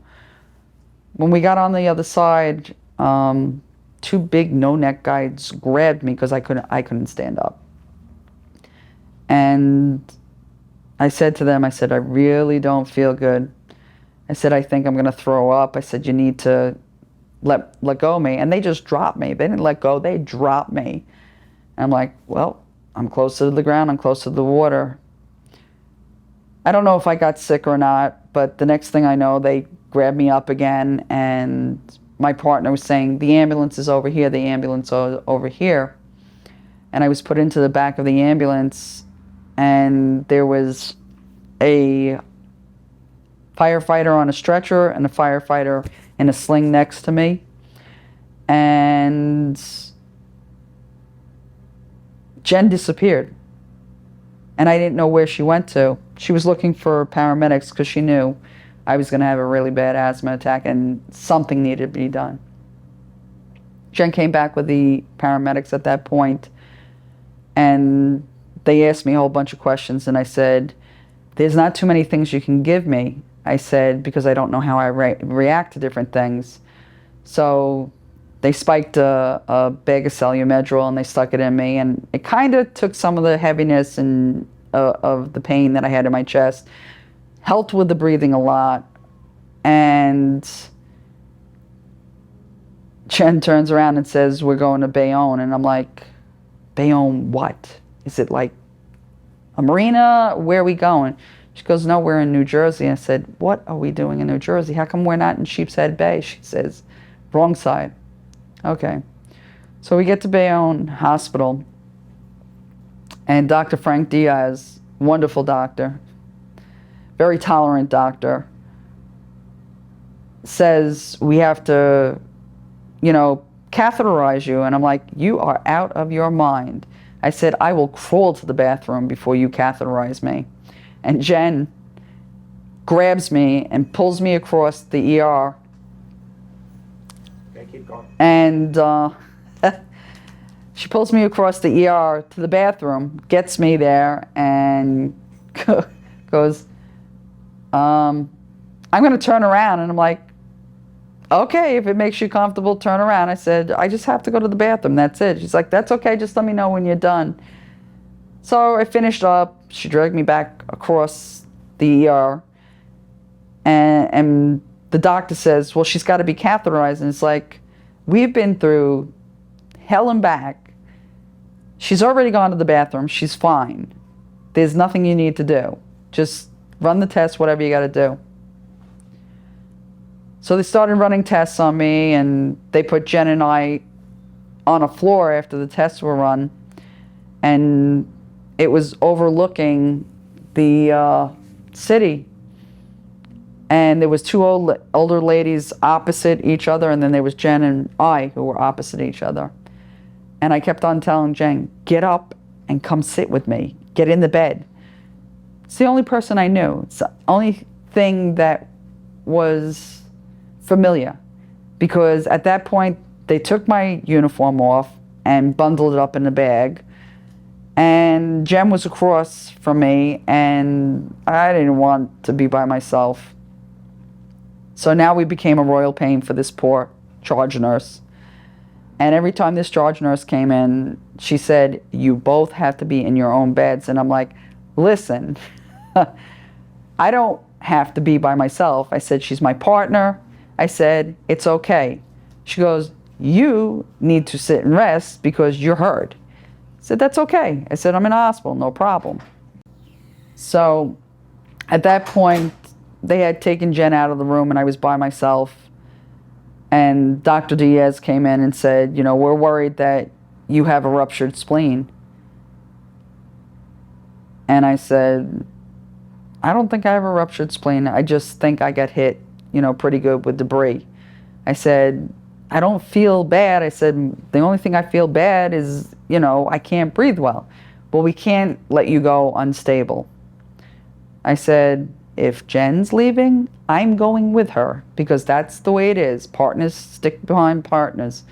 When we got on the other side, 2 big no-neck guys grabbed me because I couldn't stand up. And I said to them, I really don't feel good. I said, I think I'm going to throw up. I said, you need to let go of me. And they just dropped me. They didn't let go. They dropped me. And I'm like, well, I'm close to the ground. I'm close to the water. I don't know if I got sick or not, but the next thing I know, they grabbed me up again, and my partner was saying, the ambulance is over here, the ambulance is over here. And I was put into the back of the ambulance, and there was a firefighter on a stretcher and a firefighter in a sling next to me. And Jen disappeared. And I didn't know where she went to. She was looking for paramedics because she knew I was going to have a really bad asthma attack and something needed to be done. Jen came back with the paramedics at that point, and they asked me a whole bunch of questions, and I said, there's not too many things you can give me. I said, because I don't know how I react to different things. So they spiked a bag of Celumedrol, and they stuck it in me, and it kind of took some of the heaviness and of the pain that I had in my chest, helped with the breathing a lot. And Jen turns around and says, we're going to Bayonne. And I'm like, Bayonne what? Is it like a marina? Where are we going? She goes, no, we're in New Jersey. I said, what are we doing in New Jersey? How come we're not in Sheepshead Bay? She says, wrong side. Okay. So we get to Bayonne Hospital, and Dr. Frank Diaz, wonderful doctor, very tolerant doctor, says we have to, catheterize you. And I'm like, you are out of your mind. I said, I will crawl to the bathroom before you catheterize me. And Jen grabs me and pulls me across the ER. Okay, keep going. And she pulls me across the ER to the bathroom, gets me there, and goes, I'm going to turn around. And I'm like, okay, if it makes you comfortable, turn around. I said, I just have to go to the bathroom. That's it. She's like, that's okay. Just let me know when you're done. So I finished up. She dragged me back across the ER. And the doctor says, well, she's got to be catheterized. And it's like, we've been through hell and back. She's already gone to the bathroom. She's fine. There's nothing you need to do. Just run the test, whatever you got to do. So they started running tests on me, and they put Jen and I on a floor after the tests were run. And it was overlooking the city. And there was two older ladies opposite each other, and then there was Jen and I who were opposite each other. And I kept on telling Jen, get up and come sit with me. Get in the bed. It's the only person I knew. It's the only thing that was familiar. Because at that point, they took my uniform off and bundled it up in a bag. And Jen was across from me, and I didn't want to be by myself. So now we became a royal pain for this poor charge nurse. And every time this charge nurse came in, she said, you both have to be in your own beds. And I'm like, listen, I don't have to be by myself. I said, she's my partner. I said, it's okay. She goes, you need to sit and rest because you're hurt. I said, that's okay. I said, I'm in a hospital, no problem. So at that point, they had taken Jen out of the room, and I was by myself. And Dr. Diaz came in and said, you know, we're worried that you have a ruptured spleen. And I said, I don't think I have a ruptured spleen. I just think I got hit, you know, pretty good with debris. I said, I don't feel bad. I said, the only thing I feel bad is, you know, I can't breathe well. Well, we can't let you go unstable. I said, if Jen's leaving, I'm going with her, because that's the way it is. Partners stick behind partners.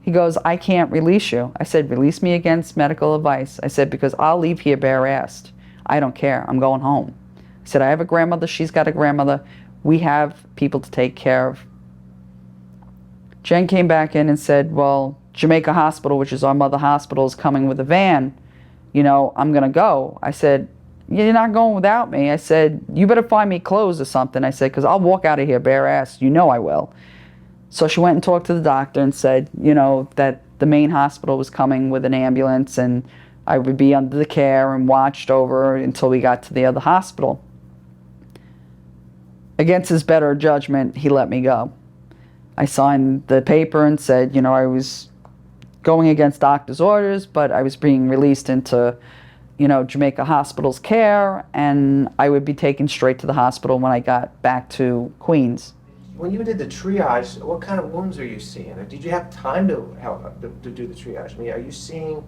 He goes, I can't release you. I said, release me against medical advice. I said, because I'll leave here bare-assed. I don't care. I'm going home. I said, I have a grandmother. She's got a grandmother. We have people to take care of. Jen came back in and said, well, Jamaica Hospital, which is our mother hospital, is coming with a van. You know, I'm going to go. I said, you're not going without me. I said, you better find me clothes or something. I said, because I'll walk out of here bare-assed. You know I will. So she went and talked to the doctor and said, you know, that the main hospital was coming with an ambulance, and I would be under the care and watched over until we got to the other hospital. Against his better judgment, he let me go. I signed the paper and said, you know, I was going against doctor's orders, but I was being released into, you know, Jamaica Hospital's care, and I would be taken straight to the hospital when I got back to Queens. When you did the triage, what kind of wounds are you seeing? Or did you have time to help to do the triage? I mean, are you seeing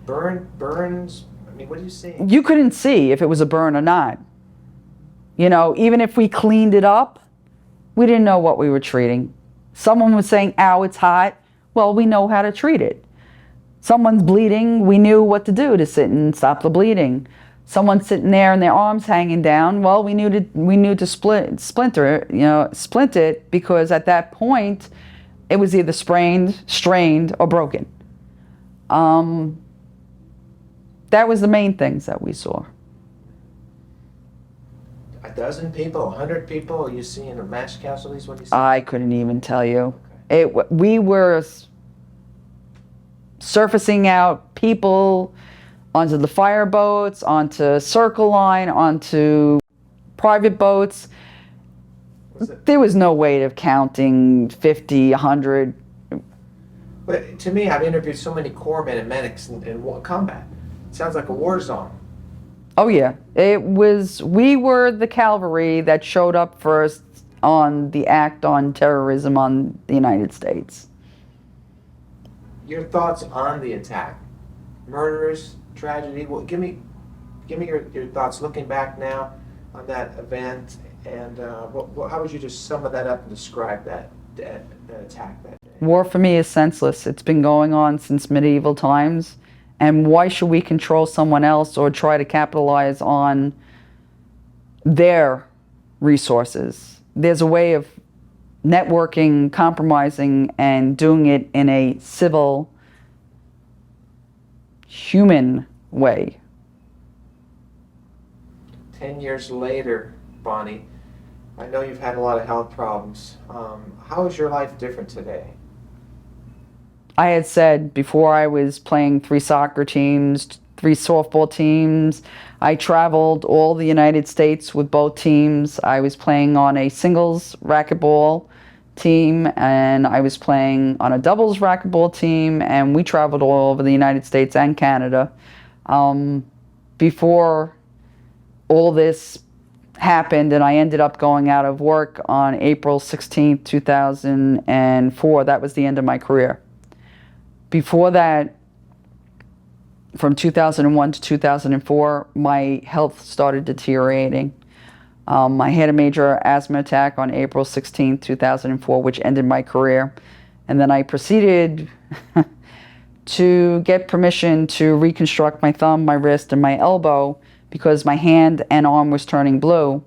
burns? I mean, what are you seeing? You couldn't see if it was a burn or not. You know, even if we cleaned it up, we didn't know what we were treating. Someone was saying, ow, it's hot. Well, we know how to treat it. Someone's bleeding, we knew what to do to sit and stop the bleeding. Someone's sitting there and their arms hanging down. Well, we knew to splint it, because at that point it was either sprained, strained, or broken. That was the main things that we saw. A dozen people, 100 people? Are you seeing mass casualties? What do you see? I couldn't even tell you. We were surfacing out people onto the fire boats, onto Circle Line, onto private boats. There was no way of counting 50, 100. But to me, I've interviewed so many corpsmen and medics in combat. It sounds like a war zone. Oh yeah, we were the cavalry that showed up first on the act on terrorism on the United States. Your thoughts on the attack? Murderous, tragedy? Well, give me your thoughts looking back now on that event, and how would you just sum that up and describe that attack that day? War for me is senseless. It's been going on since medieval times, and why should we control someone else or try to capitalize on their resources? There's a way of networking, compromising, and doing it in a civil, human way. 10 years later, Bonnie, I know you've had a lot of health problems. How is your life different today? I had said before I was playing 3 soccer teams, 3 softball teams. I traveled all the United States with both teams. I was playing on a singles racquetball team, and I was playing on a doubles racquetball team, and we traveled all over the United States and Canada. Before all this happened and I ended up going out of work on April 16th, 2004, that was the end of my career. Before that, from 2001 to 2004, my health started deteriorating. I had a major asthma attack on April 16th, 2004, which ended my career. And then I proceeded to get permission to reconstruct my thumb, my wrist, and my elbow because my hand and arm was turning blue.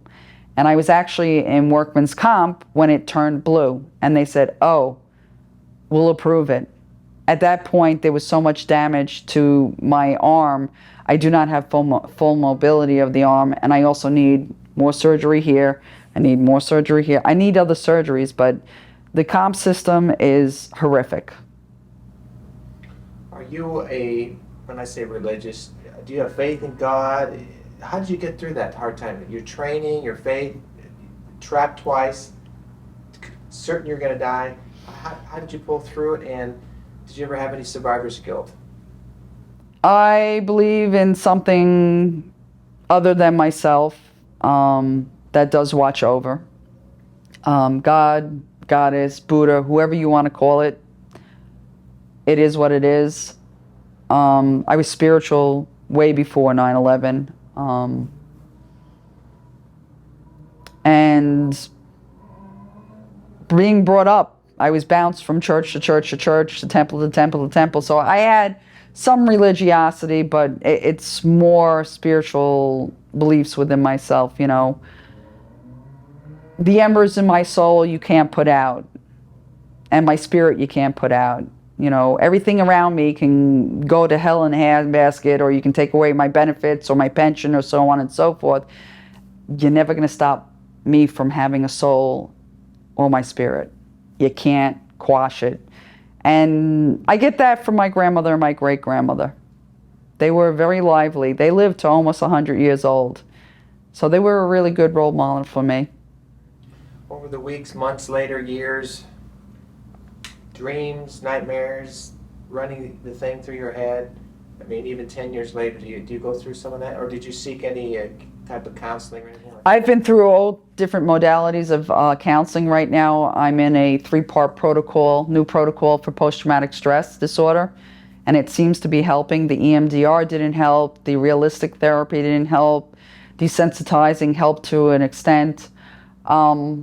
And I was actually in workman's comp when it turned blue. And they said, oh, we'll approve it. At that point, there was so much damage to my arm. I do not have full mobility of the arm, and I also need more surgery here. I need more surgery here. I need other surgeries, but the comp system is horrific. Are you when I say religious, do you have faith in God? How did you get through that hard time? Your training, your faith, trapped twice, certain you're going to die. How did you pull through it, and did you ever have any survivor's guilt? I believe in something other than myself that does watch over. God, Goddess, Buddha, whoever you want to call it. It is what it is. I was spiritual way before 9/11. And being brought up, I was bounced from church to church to church, to temple to temple to temple. So I had some religiosity, but it's more spiritual beliefs within myself, you know. The embers in my soul you can't put out, and my spirit you can't put out. You know, everything around me can go to hell in a handbasket, or you can take away my benefits or my pension or so on and so forth. You're never going to stop me from having a soul or my spirit. You can't quash it. And I get that from my grandmother and my great-grandmother. They were very lively. They lived to almost 100 years old. So they were a really good role model for me. Over the weeks, months later, years, dreams, nightmares, running the thing through your head, I mean, even 10 years later, do you go through some of that? Or did you seek any type of counseling or anything like that? I've been through all different modalities of counseling right now. I'm in a 3-part protocol, new protocol for post-traumatic stress disorder, and it seems to be helping. The EMDR didn't help. The realistic therapy didn't help. Desensitizing helped to an extent. I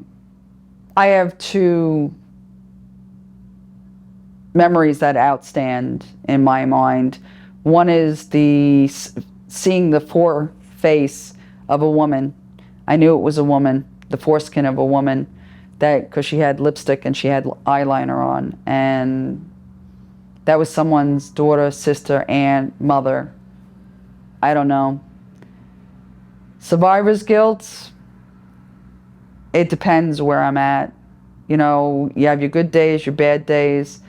have 2 memories that outstand in my mind. One is seeing the foreface of a woman. I knew it was a woman, the foreskin of a woman, because she had lipstick and she had eyeliner on, and that was someone's daughter, sister, aunt, mother. I don't know. Survivor's guilt, it depends where I'm at. You know, you have your good days, your bad days.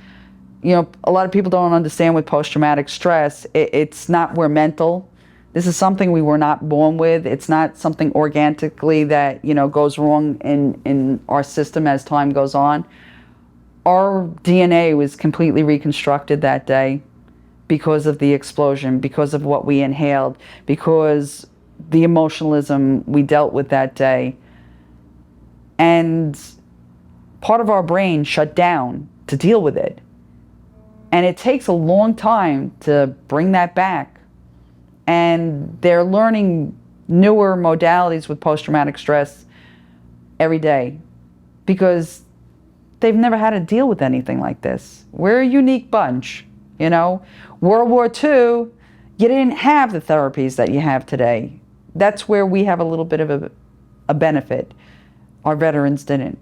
You know, a lot of people don't understand with post-traumatic stress, it's not we're mental. This is something we were not born with. It's not something organically that, you know, goes wrong in our system as time goes on. Our DNA was completely reconstructed that day because of the explosion, because of what we inhaled, because the emotionalism we dealt with that day. And part of our brain shut down to deal with it. And it takes a long time to bring that back. And they're learning newer modalities with post-traumatic stress every day because they've never had to deal with anything like this. We're a unique bunch, you know. World War II, you didn't have the therapies that you have today. That's where we have a little bit of a benefit. Our veterans didn't.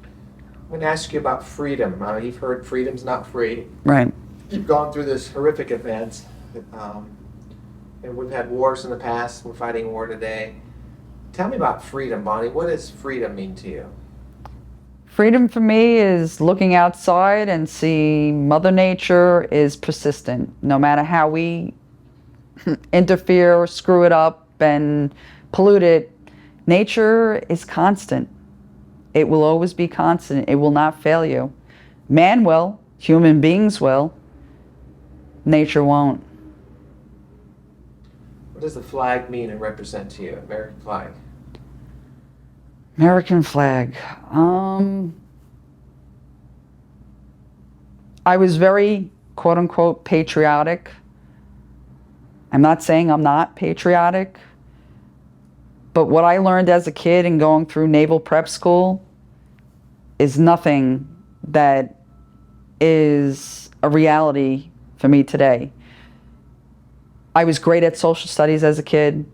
I'm going to ask you about freedom. You've heard freedom's not free. Right. You've gone through this horrific events. And we've had wars in the past. We're fighting war today. Tell me about freedom, Bonnie. What does freedom mean to you? Freedom for me is looking outside and see Mother Nature is persistent. No matter how we interfere or screw it up and pollute it, nature is constant. It will always be constant. It will not fail you. Man will, human beings will, nature won't. What does the flag mean and represent to you, American flag? American flag. I was very, quote unquote, patriotic. I'm not saying I'm not patriotic, but what I learned as a kid and going through naval prep school is nothing that is a reality for me today. I was great at social studies as a kid,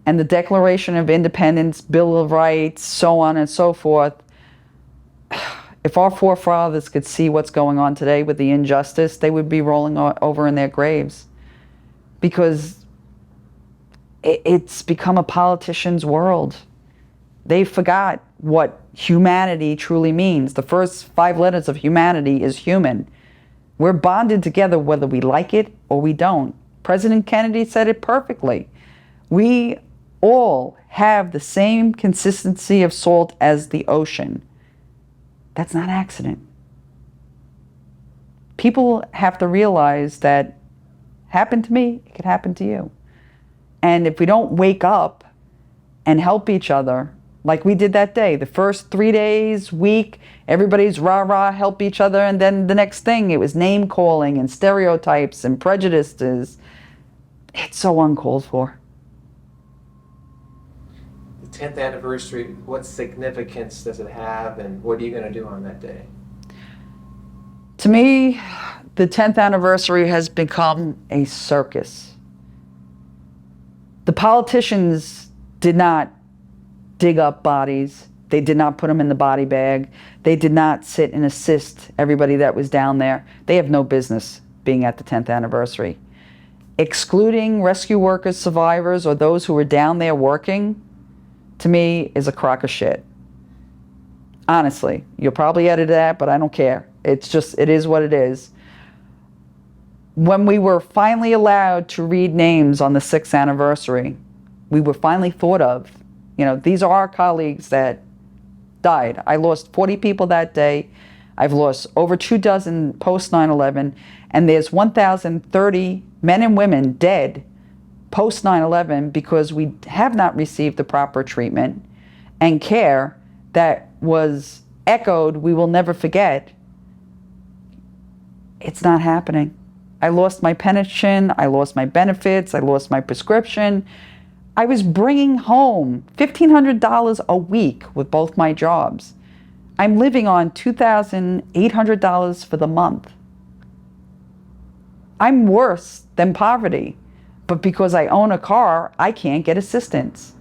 and the Declaration of Independence, Bill of Rights, so on and so forth. If our forefathers could see what's going on today with the injustice, they would be rolling over in their graves, because it's become a politician's world. They forgot what humanity truly means. The first 5 letters of humanity is human. We're bonded together whether we like it or we don't. President Kennedy said it perfectly. We all have the same consistency of salt as the ocean. That's not accident. People have to realize that happened to me, it could happen to you. And if we don't wake up and help each other, like we did that day, the first 3 days, week, everybody's rah-rah, help each other, and then the next thing, it was name-calling and stereotypes and prejudices. It's so uncalled for. The 10th anniversary, what significance does it have, and what are you going to do on that day? To me, the 10th anniversary has become a circus. The politicians did not dig up bodies. They did not put them in the body bag. They did not sit and assist everybody that was down there. They have no business being at the 10th anniversary. Excluding rescue workers, survivors, or those who were down there working, to me, is a crock of shit. Honestly, you'll probably edit that, but I don't care. It's just, it is what it is. When we were finally allowed to read names on the 6th anniversary, we were finally thought of. You know, these are our colleagues that died. I lost 40 people that day. I've lost over 24 post 9/11, and there's 1,030 men and women dead post 9/11 because we have not received the proper treatment and care that was echoed, we will never forget. It's not happening. I lost my pension, I lost my benefits, I lost my prescription. I was bringing home $1,500 a week with both my jobs. I'm living on $2,800 for the month. I'm worse than poverty, but because I own a car, I can't get assistance.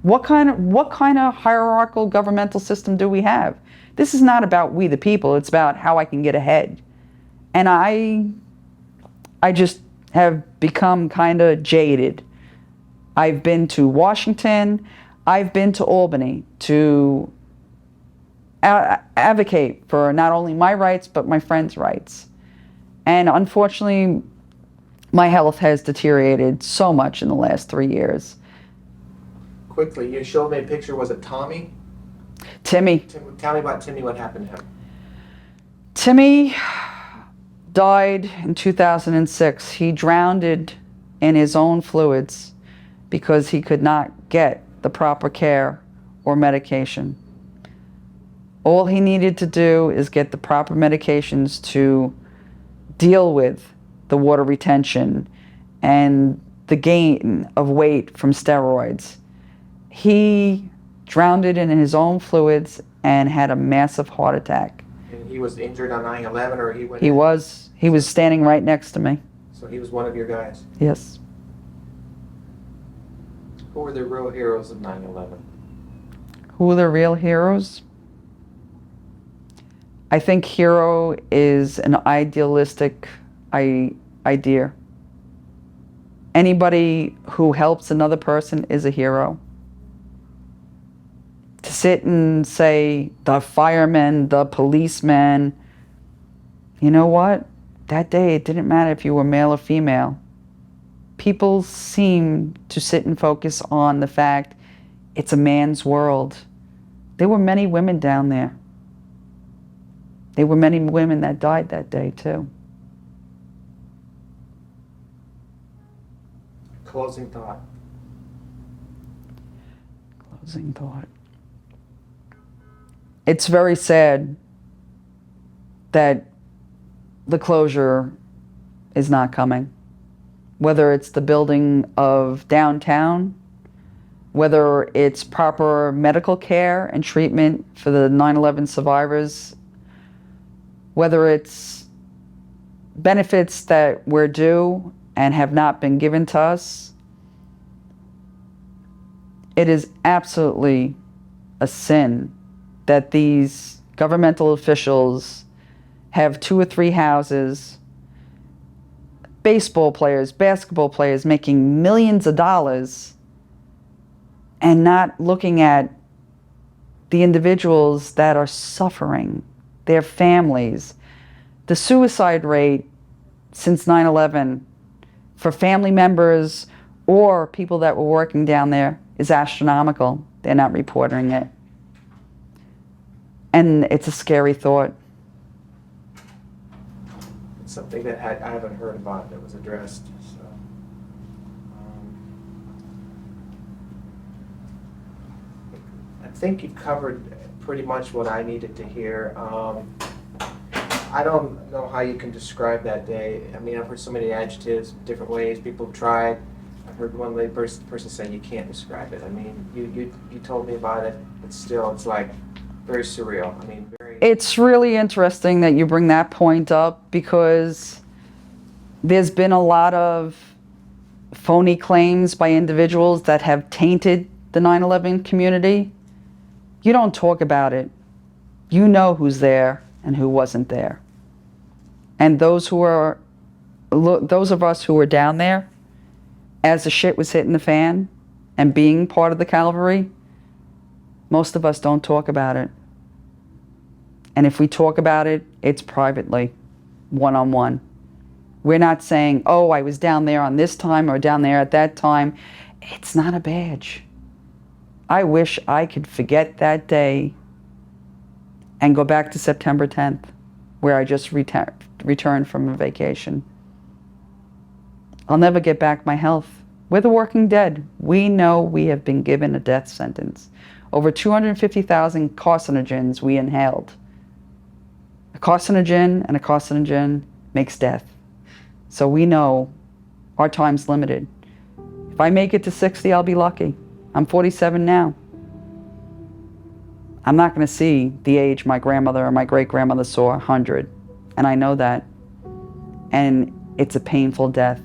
What kind of hierarchical governmental system do we have? This is not about we the people, it's about how I can get ahead. And I just have become kind of jaded. I've been to Washington, I've been to Albany to advocate for not only my rights, but my friends' rights. And unfortunately, my health has deteriorated so much in the last 3 years. Quickly, you showed me a picture, was it Tommy? Timmy. Tell me about Timmy, what happened to him? Timmy died in 2006. He drowned in his own fluids because he could not get the proper care or medication. All he needed to do is get the proper medications to deal with the water retention and the gain of weight from steroids. He drowned in his own fluids and had a massive heart attack. And he was injured on 9/11, or he went? He was standing right next to me. So he was one of your guys? Yes. Who were the real heroes of 9/11? Who are the real heroes? I think hero is an idealistic idea. Anybody who helps another person is a hero. To sit and say the firemen, the policemen, you know what? That day it didn't matter if you were male or female. People seem to sit and focus on the fact it's a man's world. There were many women down there. There were many women that died that day too. Closing thought. Closing thought. It's very sad that the closure is not coming. Whether it's the building of downtown, whether it's proper medical care and treatment for the 9/11 survivors, whether it's benefits that we're due and have not been given to us, it is absolutely a sin that these governmental officials have 2 or 3 houses, baseball players, basketball players making millions of dollars, and not looking at the individuals that are suffering, their families. The suicide rate since 9/11 for family members or people that were working down there is astronomical. They're not reporting it. And it's a scary thought. It's something that I haven't heard about that was addressed. So, I think you covered pretty much what I needed to hear. I don't know how you can describe that day. I mean, I've heard so many adjectives, different ways. People have tried. I've heard one lay person say you can't describe it. I mean, you told me about it, but still, it's like very surreal. I mean, very. It's really interesting that you bring that point up, because there's been a lot of phony claims by individuals that have tainted the 9/11 community. You don't talk about it. You know who's there and who wasn't there. And those of us who were down there, as the shit was hitting the fan and being part of the cavalry, most of us don't talk about it. And if we talk about it, it's privately, one-on-one. We're not saying, oh, I was down there on this time or down there at that time. It's not a badge. I wish I could forget that day and go back to September 10th, where I just returned from a vacation. I'll never get back my health. We're the working dead. We know we have been given a death sentence. Over 250,000 carcinogens we inhaled. A carcinogen and a carcinogen makes death. So we know our time's limited. If I make it to 60, I'll be lucky. I'm 47 now. I'm not going to see the age my grandmother or my great-grandmother saw, 100. And I know that. And it's a painful death.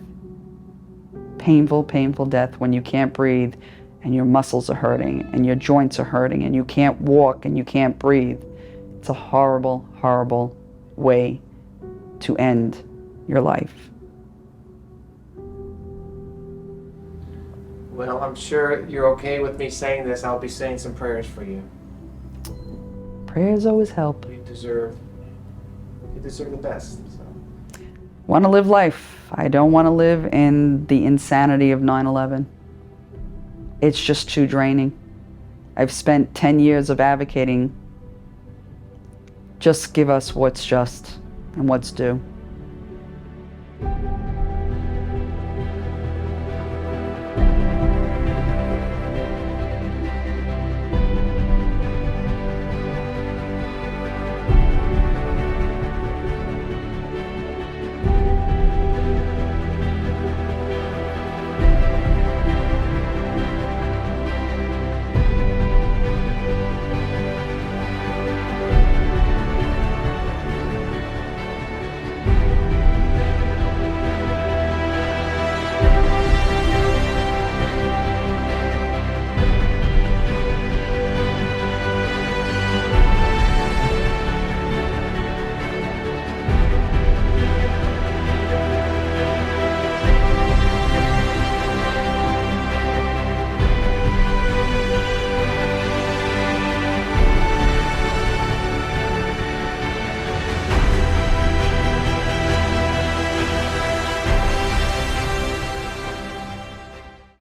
Painful, painful death when you can't breathe and your muscles are hurting and your joints are hurting and you can't walk and you can't breathe. It's a horrible, horrible way to end your life. Well, I'm sure you're okay with me saying this. I'll be saying some prayers for you. Prayers always help. You deserve the best. So. Want to live life. I don't want to live in the insanity of 9/11. It's just too draining. I've spent 10 years of advocating. Just give us what's just and what's due.